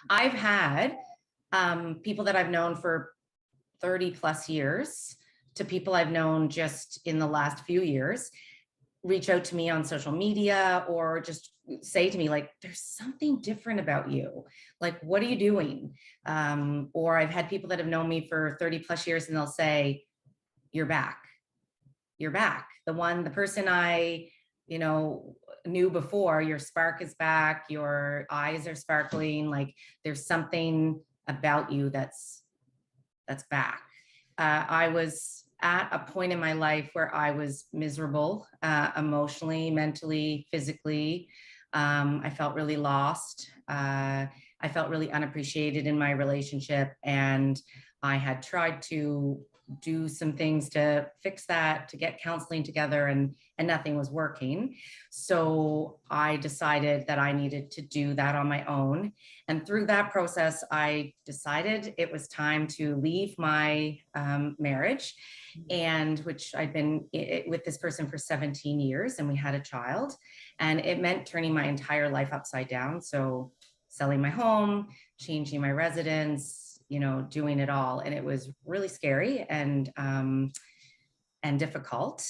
I've had people that I've known for 30 plus years to people I've known just in the last few years reach out to me on social media or just say to me like, there's something different about you. Like, what are you doing? Or I've had people that have known me for 30 plus years and they'll say, you're back. You're back. The person I, knew before, your spark is back. Your eyes are sparkling. Like there's something about you that's back. I was at a point in my life where I was miserable, emotionally, mentally, physically. I felt really lost. I felt really unappreciated in my relationship. And I had tried to do some things to fix that, to get counseling together, and nothing was working. So I decided that I needed to do that on my own. And through that process, I decided it was time to leave my marriage, and which I'd been with this person for 17 years, and we had a child. And it meant turning my entire life upside down. So selling my home, changing my residence, doing it all. And it was really scary and difficult.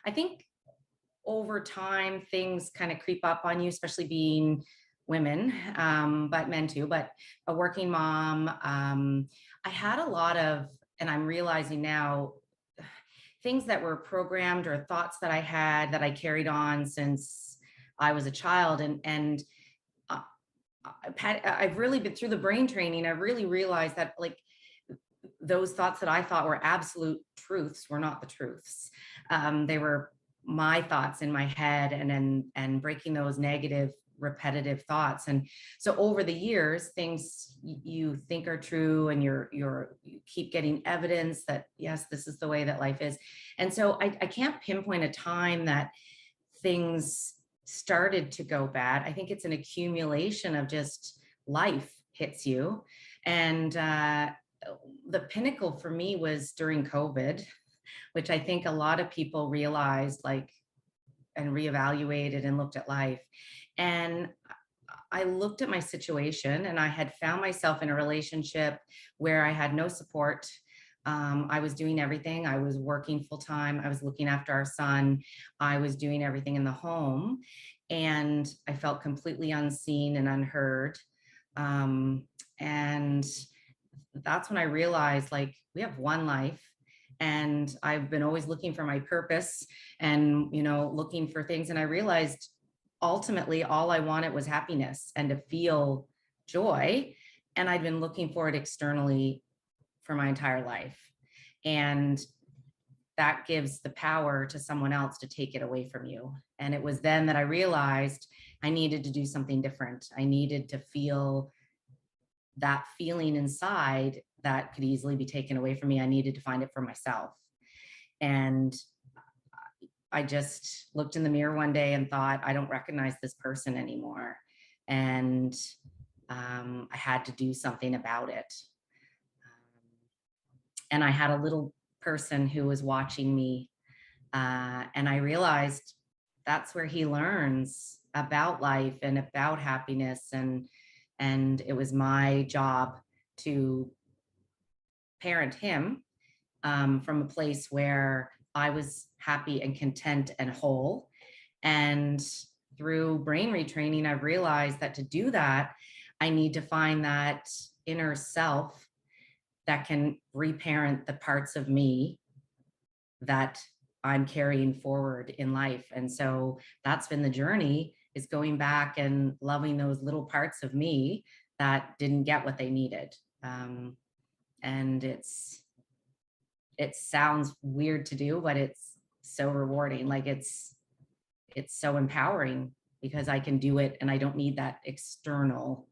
I think over time, things kind of creep up on you, especially being women, but men too, but a working mom. I had a lot of, and I'm realizing now, things that were programmed or thoughts that I had that I carried on since I was a child. And I've really been through the brain training. I really realized that like those thoughts that I thought were absolute truths were not the truths. They were my thoughts in my head, and breaking those negative repetitive thoughts. And so over the years, things you think are true, and you keep getting evidence that yes, this is the way that life is. And so I can't pinpoint a time that things started to go bad. I think it's an accumulation of just life hits you. And the pinnacle for me was during COVID, which I think a lot of people realized, like, and reevaluated and looked at life. And I looked at my situation, and I had found myself in a relationship where I had no support. I was doing everything. I was working full time. I was looking after our son. I was doing everything in the home. And I felt completely unseen and unheard. And that's when I realized, like, we have one life. And I've been always looking for my purpose and, looking for things. And I realized ultimately all I wanted was happiness and to feel joy. And I'd been looking for it externally for my entire life. And that gives the power to someone else to take it away from you. And it was then that I realized I needed to do something different. I needed to feel that feeling inside that could easily be taken away from me. I needed to find it for myself. And I just looked in the mirror one day and thought, I don't recognize this person anymore. And I had to do something about it. And I had a little person who was watching me. And I realized that's where he learns about life and about happiness. And it was my job to parent him from a place where I was happy and content and whole. And through brain retraining, I've realized that to do that, I need to find that inner self that can reparent the parts of me that I'm carrying forward in life. And so that's been the journey, is going back and loving those little parts of me that didn't get what they needed. And it sounds weird to do, but it's so rewarding. Like it's so empowering because I can do it and I don't need that external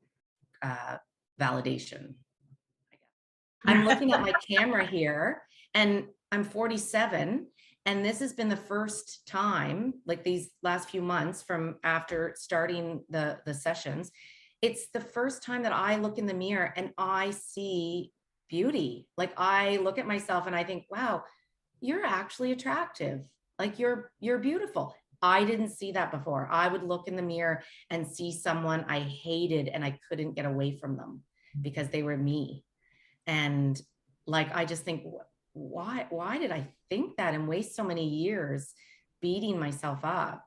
validation. I'm looking at my camera here, and I'm 47. And this has been the first time, like these last few months from after starting the sessions, it's the first time that I look in the mirror and I see beauty. Like I look at myself and I think, wow, you're actually attractive. Like you're beautiful. I didn't see that before. I would look in the mirror and see someone I hated and I couldn't get away from them because they were me. And like, I just think, why did I think that and waste so many years beating myself up?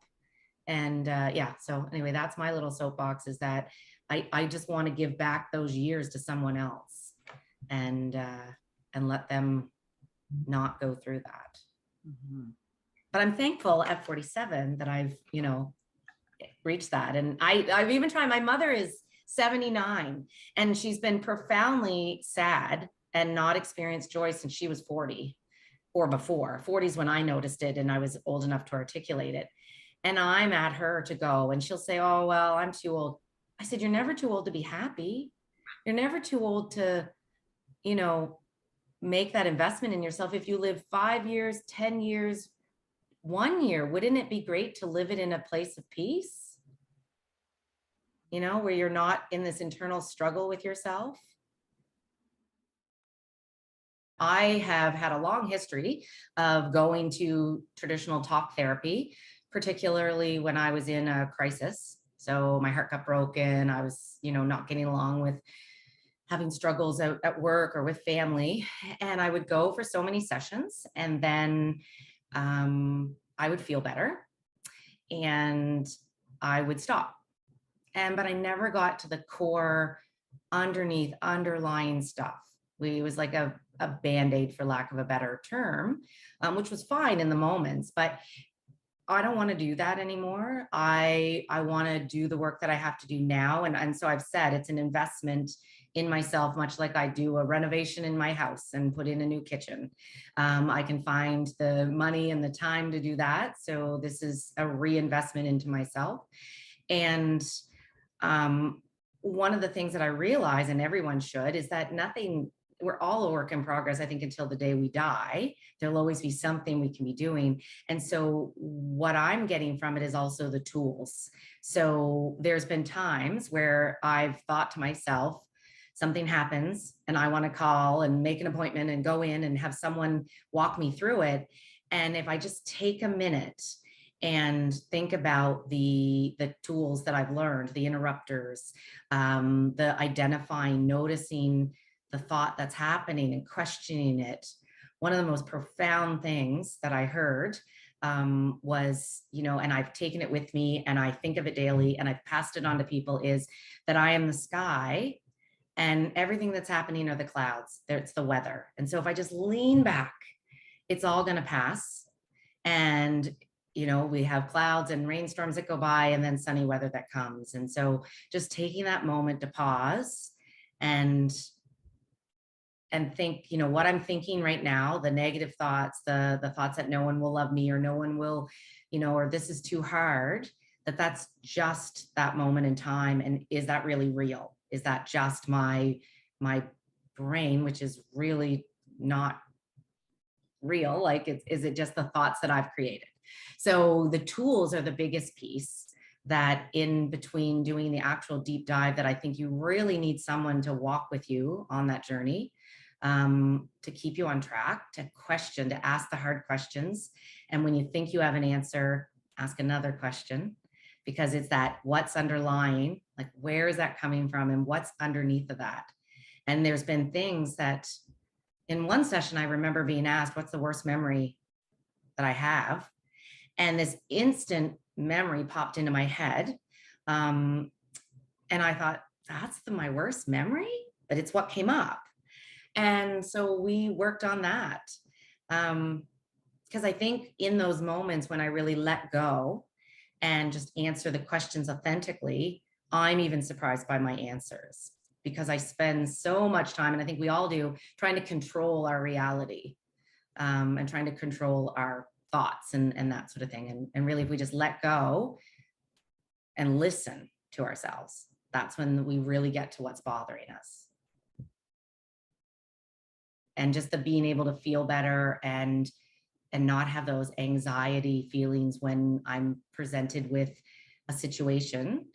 And yeah, so anyway, that's my little soapbox, is that I just want to give back those years to someone else, and let them not go through that. Mm-hmm. But I'm thankful at 47 that I've, reached that. And I've even tried, my mother is 79 and she's been profoundly sad and not experienced joy since she was 40 or before. 40 is when I noticed it and I was old enough to articulate it. And I'm at her to go and she'll say, oh, well, I'm too old. I said, you're never too old to be happy. You're never too old to, make that investment in yourself. If you live 5 years, 10 years, 1 year, wouldn't it be great to live it in a place of peace? Where you're not in this internal struggle with yourself. I have had a long history of going to traditional talk therapy, particularly when I was in a crisis. So my heart got broken. I was, not getting along with having struggles out at work or with family. And I would go for so many sessions and then I would feel better and I would stop. But I never got to the core underlying stuff. It was like a Band-Aid, for lack of a better term, which was fine in the moments, but I don't want to do that anymore. I want to do the work that I have to do now. And so I've said it's an investment in myself, much like I do a renovation in my house and put in a new kitchen. I can find the money and the time to do that. So this is a reinvestment into myself. And one of the things that I realize, and everyone should, is that we're all a work in progress, I think, until the day we die. There'll always be something we can be doing. And so what I'm getting from it is also the tools. So there's been times where I've thought to myself, something happens and I want to call and make an appointment and go in and have someone walk me through it. And if I just take a minute and think about the tools that I've learned, the interrupters, the identifying, noticing the thought that's happening and questioning it. One of the most profound things that I heard was, and I've taken it with me and I think of it daily and I've passed it on to people, is that I am the sky and everything that's happening are the clouds. It's the weather. And so if I just lean back, it's all going to pass. And we have clouds and rainstorms that go by and then sunny weather that comes. And so just taking that moment to pause and think, what I'm thinking right now, the negative thoughts, the thoughts that no one will love me or no one will, or this is too hard, that's just that moment in time. And is that really real? Is that just my brain, which is really not real? Like, is it just the thoughts that I've created? So the tools are the biggest piece, that in between doing the actual deep dive, that I think you really need someone to walk with you on that journey, to keep you on track, to question, to ask the hard questions. And when you think you have an answer, ask another question, because it's that what's underlying, like where is that coming from and what's underneath of that. And there's been things that in one session, I remember being asked, what's the worst memory that I have? And this instant memory popped into my head. And I thought, that's my worst memory, but it's what came up. And so we worked on that. Because I think in those moments when I really let go and just answer the questions authentically, I'm even surprised by my answers, because I spend so much time, and I think we all do, trying to control our reality, and trying to control our thoughts and that sort of thing. And really, if we just let go and listen to ourselves, that's when we really get to what's bothering us. And just the being able to feel better and not have those anxiety feelings when I'm presented with a situation.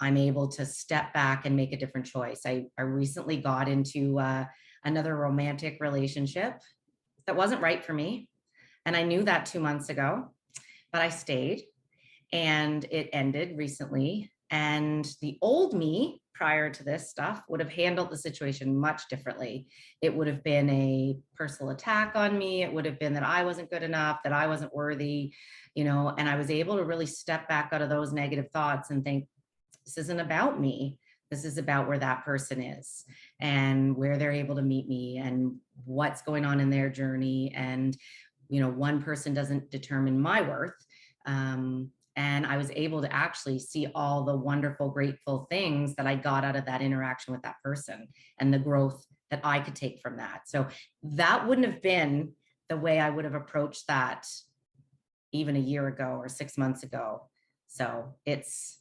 I'm able to step back and make a different choice. I recently got into another romantic relationship that wasn't right for me. And I knew that 2 months ago, but I stayed and it ended recently. And the old me prior to this stuff would have handled the situation much differently. It would have been a personal attack on me. It would have been that I wasn't good enough, that I wasn't worthy, and I was able to really step back out of those negative thoughts and think, this isn't about me. This is about where that person is and where they're able to meet me and what's going on in their journey. And, one person doesn't determine my worth. And I was able to actually see all the wonderful, grateful things that I got out of that interaction with that person and the growth that I could take from that. So that wouldn't have been the way I would have approached that even a year ago or 6 months ago. So it's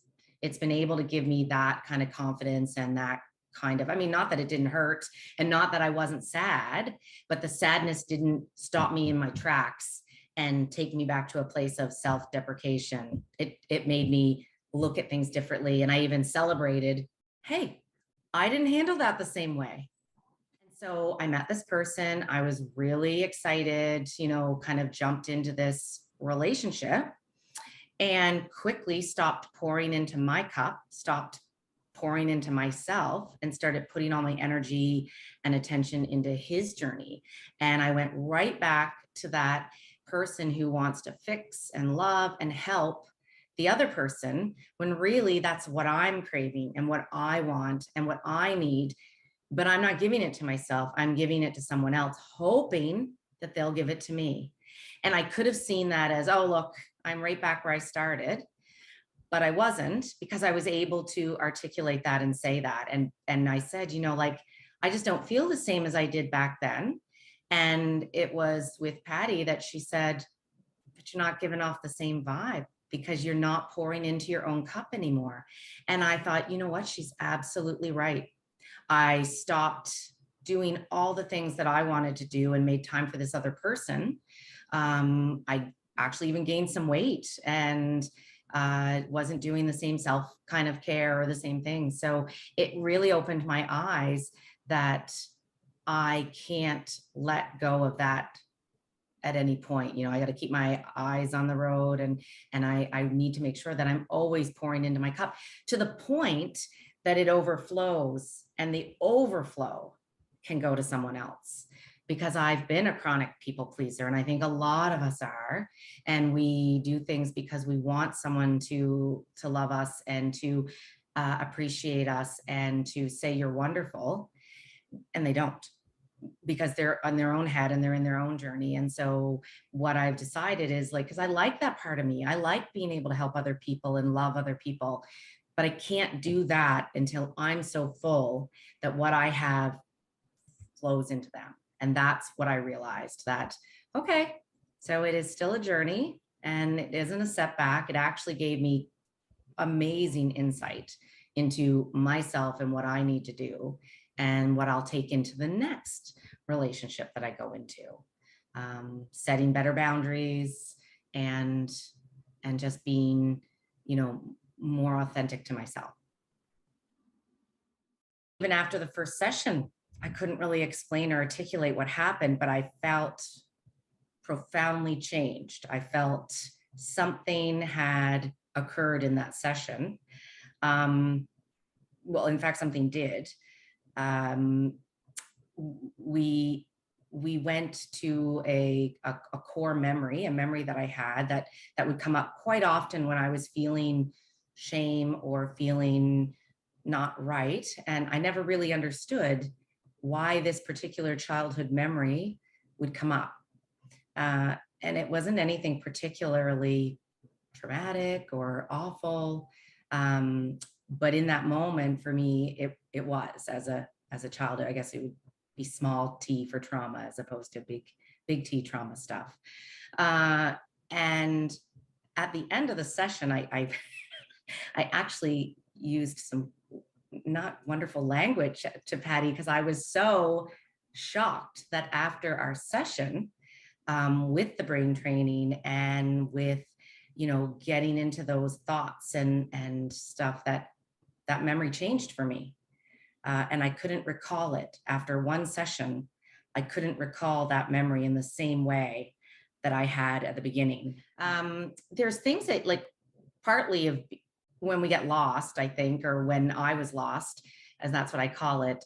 been able to give me that kind of confidence and that kind of, not that it didn't hurt and not that I wasn't sad, but the sadness didn't stop me in my tracks and take me back to a place of self-deprecation. It made me look at things differently. And I even celebrated, hey, I didn't handle that the same way. And so I met this person. I was really excited, kind of jumped into this relationship and quickly stopped pouring into my cup, stopped pouring into myself, and started putting all my energy and attention into his journey. And I went right back to that person who wants to fix and love and help the other person, when really that's what I'm craving and what I want and what I need. But I'm not giving it to myself. I'm giving it to someone else, hoping that they'll give it to me. And I could have seen that as, oh, look, I'm right back where I started. But I wasn't, because I was able to articulate that and say that. And I said, I just don't feel the same as I did back then. And it was with Patty that she said, but you're not giving off the same vibe because you're not pouring into your own cup anymore. And I thought, you know what? She's absolutely right. I stopped doing all the things that I wanted to do and made time for this other person. I actually even gained some weight and wasn't doing the same self kind of care or the same thing. So it really opened my eyes that I can't let go of that at any point. I got to keep my eyes on the road, and I need to make sure that I'm always pouring into my cup to the point that it overflows, and the overflow can go to someone else. Because I've been a chronic people pleaser, and I think a lot of us are, and we do things because we want someone to love us and to appreciate us and to say you're wonderful, and they don't, because they're on their own head and they're in their own journey. And so what I've decided is, because I like that part of me, I like being able to help other people and love other people, but I can't do that until I'm so full that what I have flows into them. And that's what I realized, that, okay, so it is still a journey and it isn't a setback. It actually gave me amazing insight into myself and what I need to do and what I'll take into the next relationship that I go into. Setting better boundaries and just being, more authentic to myself. Even after the first session, I couldn't really explain or articulate what happened, but I felt profoundly changed. I felt something had occurred in that session. Well, in fact, something did. We went to a core memory, a memory that I had that would come up quite often when I was feeling shame or feeling not right. And I never really understood why this particular childhood memory would come up. And it wasn't anything particularly traumatic or awful. But in that moment for me, it was, as a child, I guess it would be small t for trauma as opposed to big T trauma stuff. And at the end of the session, I actually used some not wonderful language to Patty, because I was so shocked that after our session with the brain training and with, getting into those thoughts and stuff, that memory changed for me. And I couldn't recall it after one session. I couldn't recall that memory in the same way that I had at the beginning. There's things that, partly of when we get lost, I think, or when I was lost, as that's what I call it,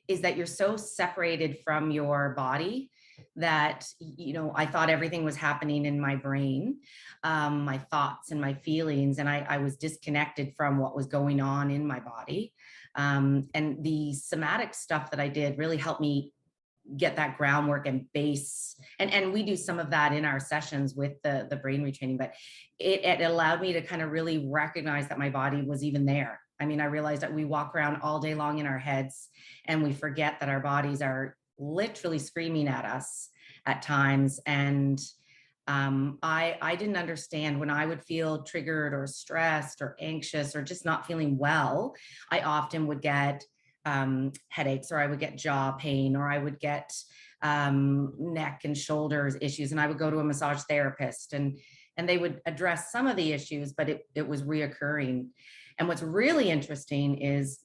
is that you're so separated from your body that, I thought everything was happening in my brain, my thoughts and my feelings, and I was disconnected from what was going on in my body. And the somatic stuff that I did really helped me get that groundwork and base, and we do some of that in our sessions with the brain retraining, but it allowed me to kind of really recognize that my body was even there. I mean, I realized that we walk around all day long in our heads and we forget that our bodies are literally screaming at us at times. And I didn't understand when I would feel triggered or stressed or anxious or just not feeling well. I often would get headaches, or I would get jaw pain, or I would get neck and shoulders issues, and I would go to a massage therapist, and they would address some of the issues, but it was reoccurring. And what's really interesting is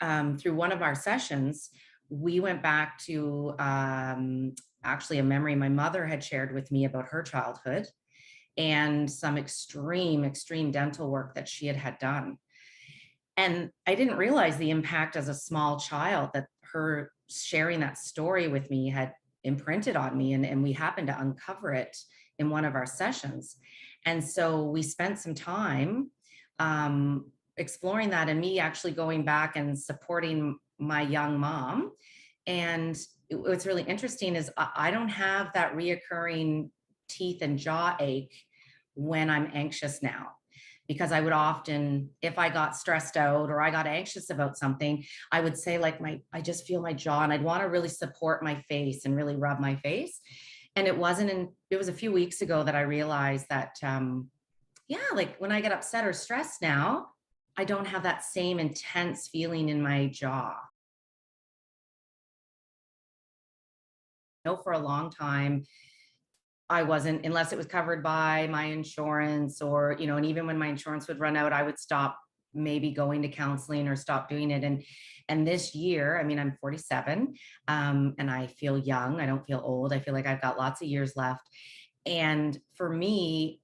through one of our sessions, we went back to actually a memory my mother had shared with me about her childhood and some extreme dental work that she had done. And I didn't realize the impact as a small child that her sharing that story with me had imprinted on me. And we happened to uncover it in one of our sessions. And so we spent some time exploring that, and me actually going back and supporting my young mom. And what's really interesting is I don't have that reoccurring teeth and jaw ache when I'm anxious now, because I would often, if I got stressed out or I got anxious about something, I would say like I just feel my jaw, and I'd want to really support my face and really rub my face. And it was a few weeks ago that I realized that, like when I get upset or stressed now, I don't have that same intense feeling in my jaw. For a long time, I wasn't, unless it was covered by my insurance, or, and even when my insurance would run out, I would stop maybe going to counseling or stop doing it. And this year, I mean, I'm 47, and I feel young. I don't feel old. I feel like I've got lots of years left. And for me,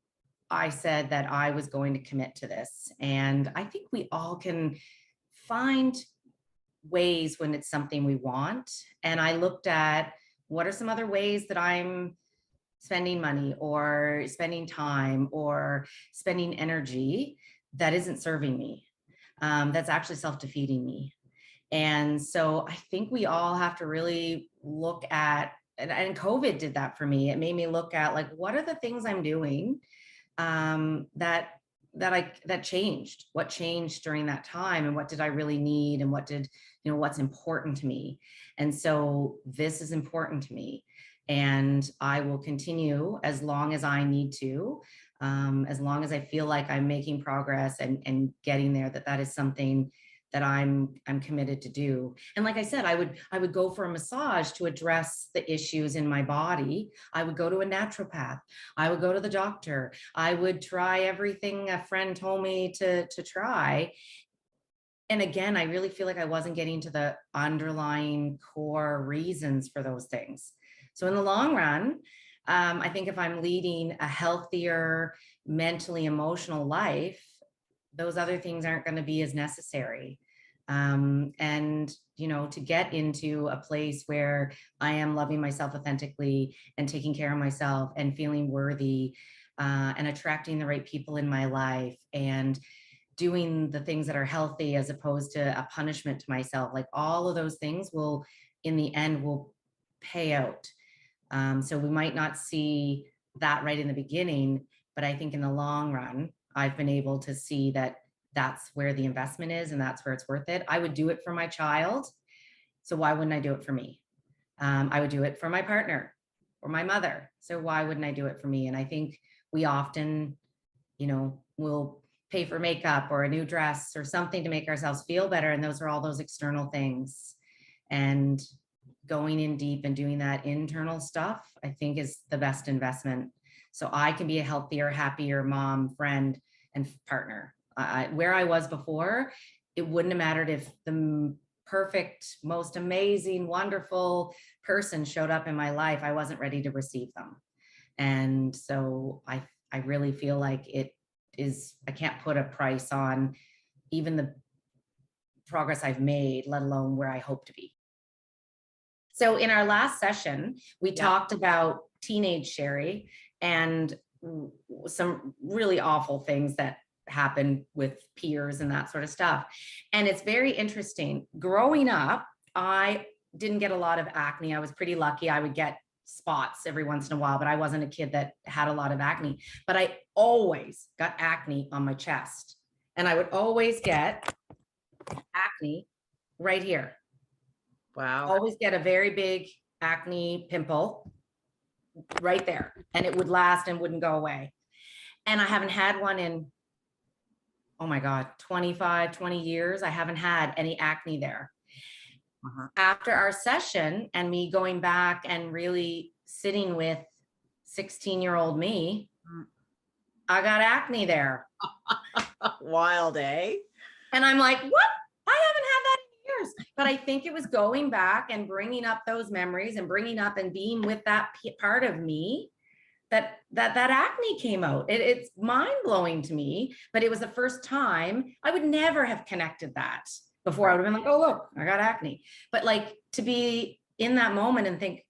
I said that I was going to commit to this. And I think we all can find ways when it's something we want. And I looked at what are some other ways that I'm spending money or spending time or spending energy that isn't serving me, that's actually self-defeating me. And so I think we all have to really look at, and COVID did that for me. It made me look at like, what are the things I'm doing that changed? What changed during that time, and what did I really need, and what's important to me? And so this is important to me, and I will continue as long as I need to, as long as I feel like I'm making progress and getting there, that is something that I'm committed to do. And like I said, I would go for a massage to address the issues in my body. I would go to a naturopath. I would go to the doctor. I would try everything a friend told me to try. And again, I really feel like I wasn't getting to the underlying core reasons for those things. So in the long run, I think if I'm leading a healthier, mentally emotional life, those other things aren't going to be as necessary. And, to get into a place where I am loving myself authentically and taking care of myself and feeling worthy, and attracting the right people in my life and doing the things that are healthy as opposed to a punishment to myself, like all of those things will, in the end, will pay out. So we might not see that right in the beginning, but I think in the long run, I've been able to see that that's where the investment is and that's where it's worth it. I would do it for my child. So why wouldn't I do it for me? I would do it for my partner or my mother. So why wouldn't I do it for me? And I think we often, will pay for makeup or a new dress or something to make ourselves feel better. And those are all those external things. And going in deep and doing that internal stuff, I think is the best investment. So I can be a healthier, happier mom, friend, and partner. Where I was before, it wouldn't have mattered if the perfect, most amazing, wonderful person showed up in my life. I wasn't ready to receive them. And so I really feel like I can't put a price on even the progress I've made, let alone where I hope to be. So in our last session, we talked about teenage Sherry and some really awful things that happen with peers and that sort of stuff. And it's very interesting. Growing up, I didn't get a lot of acne. I was pretty lucky. I would get spots every once in a while, but I wasn't a kid that had a lot of acne. But I always got acne on my chest. And I would always get acne right here. Wow. Always get a very big acne pimple right there. And it would last and wouldn't go away. And I haven't had one in, oh my God, 25, 20 years. I haven't had any acne there. After our session and me going back and really sitting with 16-year-old me, I got acne there. Wild, eh? And I'm like, what? I haven't had that in years. But I think it was going back and bringing up those memories and bringing up and being with that part of me that acne came out. It's mind blowing to me, but it was the first time. I would never have connected that before. I would have been like, oh, look, I got acne. But like to be in that moment and think,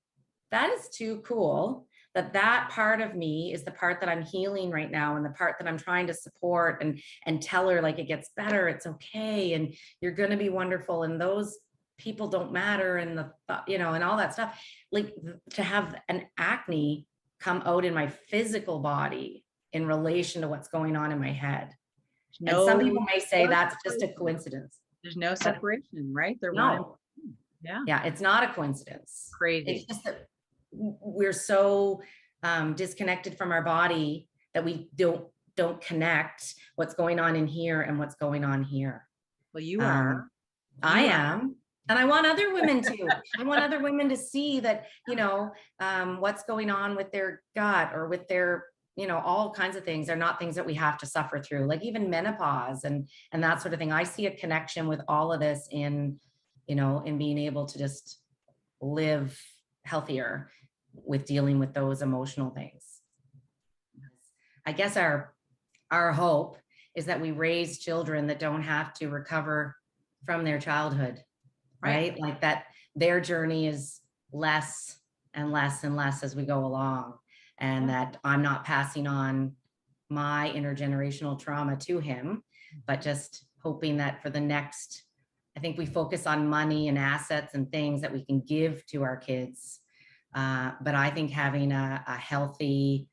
that is too cool, that part of me is the part that I'm healing right now, and the part that I'm trying to support and tell her like it gets better, it's okay, and you're going to be wonderful, and those people don't matter, and and all that stuff. Like to have an acne come out in my physical body in relation to what's going on in my head. And some people may say that's just a coincidence. There's no separation, right? They're no. Yeah, it's not a coincidence. Crazy. It's just that we're so disconnected from our body that we don't connect what's going on in here and what's going on here. Well, you are. I am. And I want other women to. I want other women to see that, what's going on with their gut or with their, all kinds of things are not things that we have to suffer through, like even menopause and that sort of thing. I see a connection with all of this in being able to just live healthier with dealing with those emotional things. I guess our hope is that we raise children that don't have to recover from their childhood, right? Like that their journey is less and less and less as we go along, and that I'm not passing on my intergenerational trauma to him, but just hoping that for the next, I think we focus on money and assets and things that we can give to our kids. But I think having a healthy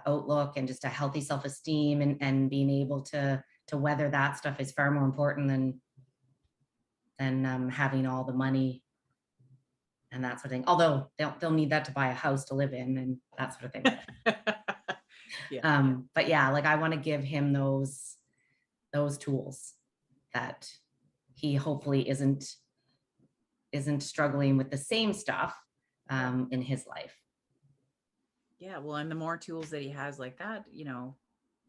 outlook and just a healthy self-esteem and being able to weather that stuff is far more important than having all the money and that sort of thing. Although they'll need that to buy a house to live in and that sort of thing. But yeah, like I want to give him those tools that he hopefully isn't struggling with the same stuff in his life. Yeah, well, and the more tools that he has like that,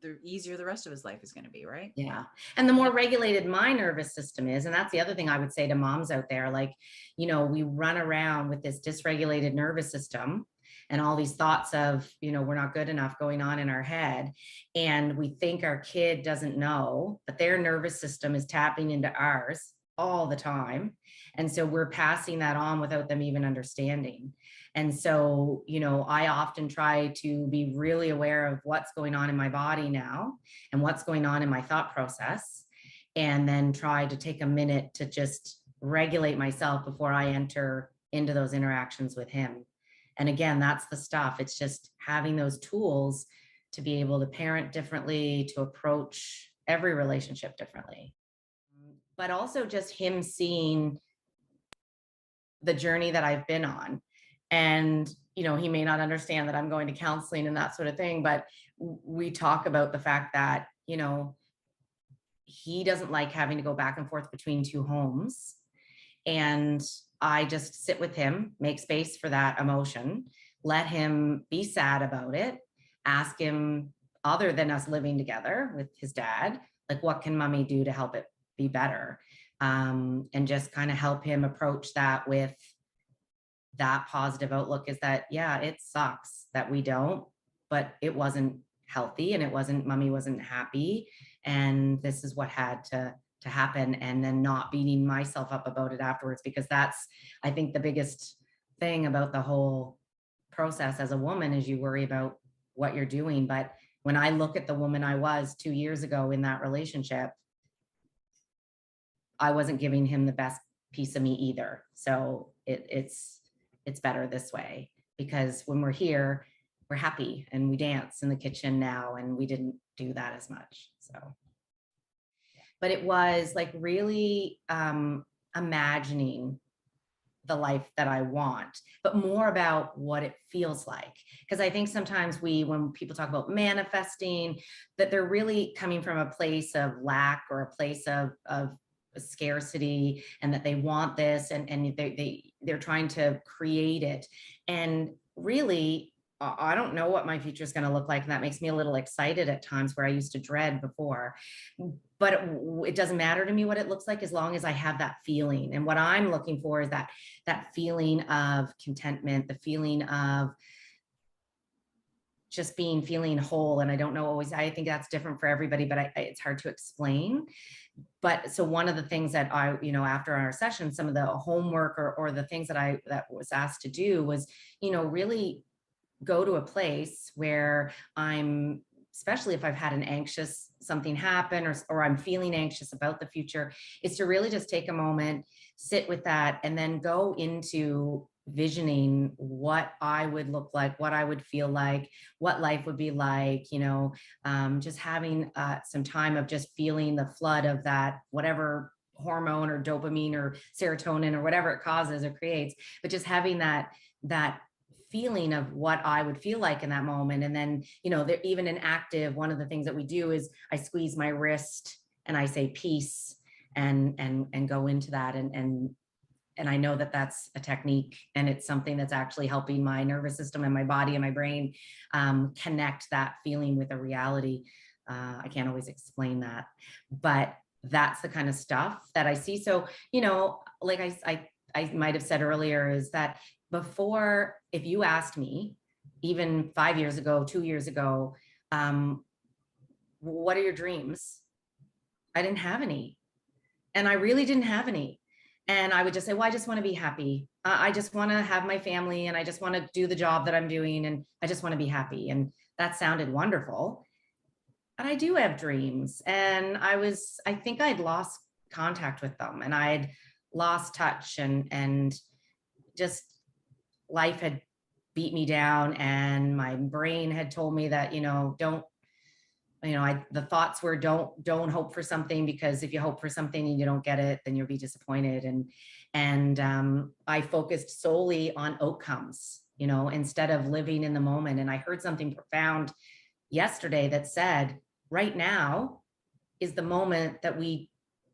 the easier the rest of his life is going to be, right? Yeah. And the more regulated my nervous system is, and that's the other thing I would say to moms out there, like, we run around with this dysregulated nervous system and all these thoughts of, we're not good enough going on in our head. And we think our kid doesn't know, but their nervous system is tapping into ours all the time. And so we're passing that on without them even understanding. And so, I often try to be really aware of what's going on in my body now and what's going on in my thought process, and then try to take a minute to just regulate myself before I enter into those interactions with him. And again, that's the stuff. It's just having those tools to be able to parent differently, to approach every relationship differently. But also just him seeing the journey that I've been on. And, he may not understand that I'm going to counseling and that sort of thing, but we talk about the fact that, he doesn't like having to go back and forth between two homes. And I just sit with him, make space for that emotion, let him be sad about it, ask him, other than us living together with his dad, like, what can mommy do to help it be better? And just kind of help him approach that with that positive outlook, is that, yeah, it sucks that we don't, but it wasn't healthy, and mommy wasn't happy. And this is what had to happen. And then not beating myself up about it afterwards, because that's, I think, the biggest thing about the whole process as a woman is you worry about what you're doing. But when I look at the woman I was 2 years ago in that relationship, I wasn't giving him the best piece of me either. So it's better this way, because when we're here, we're happy and we dance in the kitchen now, and we didn't do that as much. So, but it was like really imagining the life that I want, but more about what it feels like. Because I think sometimes when people talk about manifesting, that they're really coming from a place of lack or a place of scarcity, and that they want this, and they're trying to create it. And really, I don't know what my future is going to look like. And that makes me a little excited at times, where I used to dread before. But it doesn't matter to me what it looks like, as long as I have that feeling. And what I'm looking for is that feeling of contentment, the feeling of just feeling whole. And I don't know always, I think that's different for everybody, but it's hard to explain. But so one of the things that I, after our session, some of the homework or the things that was asked to do was, really go to a place where I'm, especially if I've had an anxious something happen, or I'm feeling anxious about the future, is to really just take a moment, sit with that, and then go into visioning what I would look like, what I would feel like, what life would be like, just having some time of just feeling the flood of that, whatever hormone or dopamine or serotonin or whatever it causes or creates, but just having that feeling of what I would feel like in that moment. And then, even in active, one of the things that we do is I squeeze my wrist and I say peace, and go into that. And I know that that's a technique, and it's something that's actually helping my nervous system and my body and my brain connect that feeling with a reality. I can't always explain that, but that's the kind of stuff that I see. So, like I might have said earlier, is that before, if you asked me, even 5 years ago, 2 years ago, what are your dreams? I didn't have any. And I really didn't have any. And I would just say, well, I just want to be happy. I just want to have my family, and I just want to do the job that I'm doing, and I just want to be happy. And that sounded wonderful. But I do have dreams. And I think I'd lost contact with them, and I'd lost touch, and just life had beat me down, and my brain had told me that, don't, the thoughts were, don't hope for something, because if you hope for something and you don't get it, then you'll be disappointed. And I focused solely on outcomes, instead of living in the moment. And I heard something profound yesterday that said, right now is the moment that we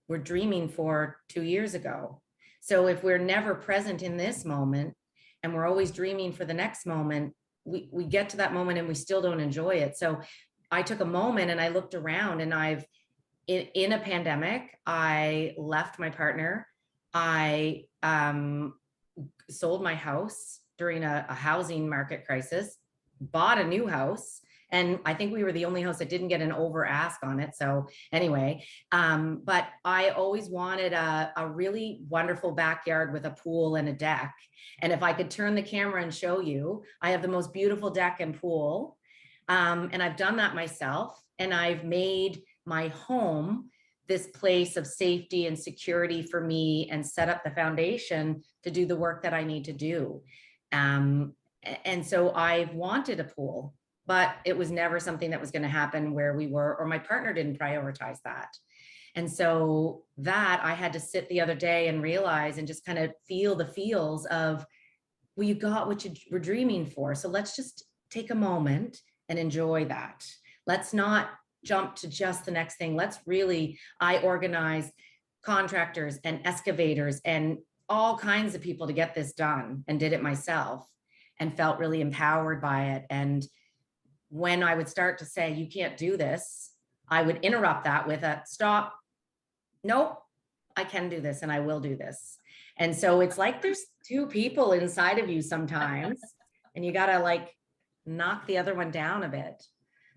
were dreaming for 2 years ago. So if we're never present in this moment, and we're always dreaming for the next moment, we get to that moment and we still don't enjoy it. So I took a moment and I looked around, and in a pandemic, I left my partner. I sold my house during a housing market crisis, bought a new house. And I think we were the only house that didn't get an over ask on it. So anyway, but I always wanted a really wonderful backyard with a pool and a deck. And if I could turn the camera and show you, I have the most beautiful deck and pool. And I've done that myself. And I've made my home this place of safety and security for me, and set up the foundation to do the work that I need to do. And so I've wanted a pool, but it was never something that was going to happen where we were, or my partner didn't prioritize that. And so that I had to sit the other day and realize, and just kind of feel the feels of, well, you got what you were dreaming for. So let's just take a moment and enjoy that. Let's not jump to just the next thing. I organized contractors and excavators and all kinds of people to get this done, and did it myself, and felt really empowered by it. And when I would start to say, you can't do this, I would interrupt that with a stop. Nope, I can do this, and I will do this. And so it's like there's two people inside of you sometimes, and you got to knock the other one down a bit.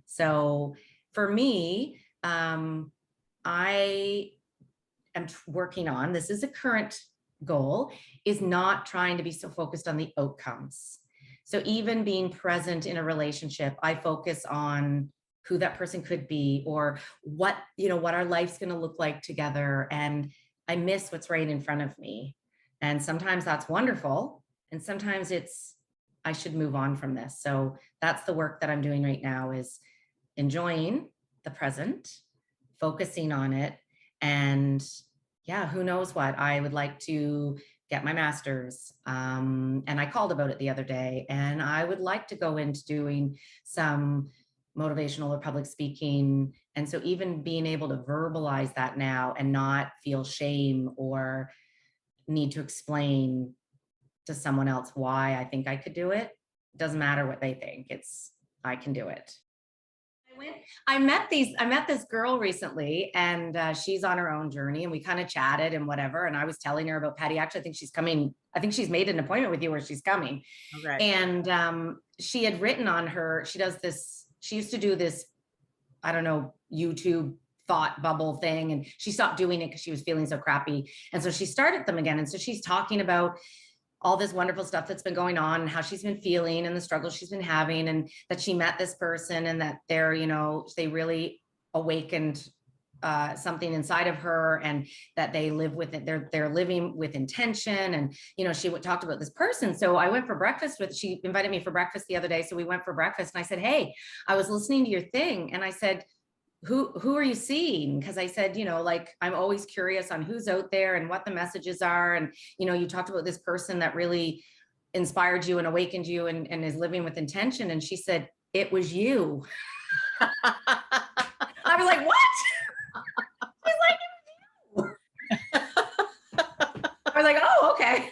So for me, I am working on, this is a current goal, is not trying to be so focused on the outcomes. So even being present in a relationship, I focus on who that person could be, or what, what our life's going to look like together. And I miss what's right in front of me. And sometimes that's wonderful. And sometimes it's, I should move on from this. So that's the work that I'm doing right now, is enjoying the present, focusing on it. And yeah, who knows what, I would like to get my master's. And I called about it the other day, and I would like to go into doing some motivational or public speaking. And so even being able to verbalize that now and not feel shame or need to explain to someone else why I think I could do it. Doesn't matter what they think. It's, I can do it. I met this girl recently, and she's on her own journey, and we kind of chatted and whatever. And I was telling her about Patty. Actually, I think she's coming. I think she's made an appointment with you where she's coming. Okay. And she had written on her, she does this, she used to do this, I don't know, YouTube thought bubble thing. And she stopped doing it because she was feeling so crappy. And so she started them again. And so she's talking about all this wonderful stuff that's been going on, and how she's been feeling and the struggles she's been having, and that she met this person, and that they're, they really awakened something inside of her, and that they live with it. They're living with intention. And, she talked about this person. So I went for breakfast she invited me for breakfast the other day. So we went for breakfast, and I said, hey, I was listening to your thing. And I said, who are you seeing? Because I said, like, I'm always curious on who's out there and what the messages are. And, you talked about this person that really inspired you and awakened you, and is living with intention. And she said, it was you. I was like, what? She's like, it was you. I was like, oh, okay.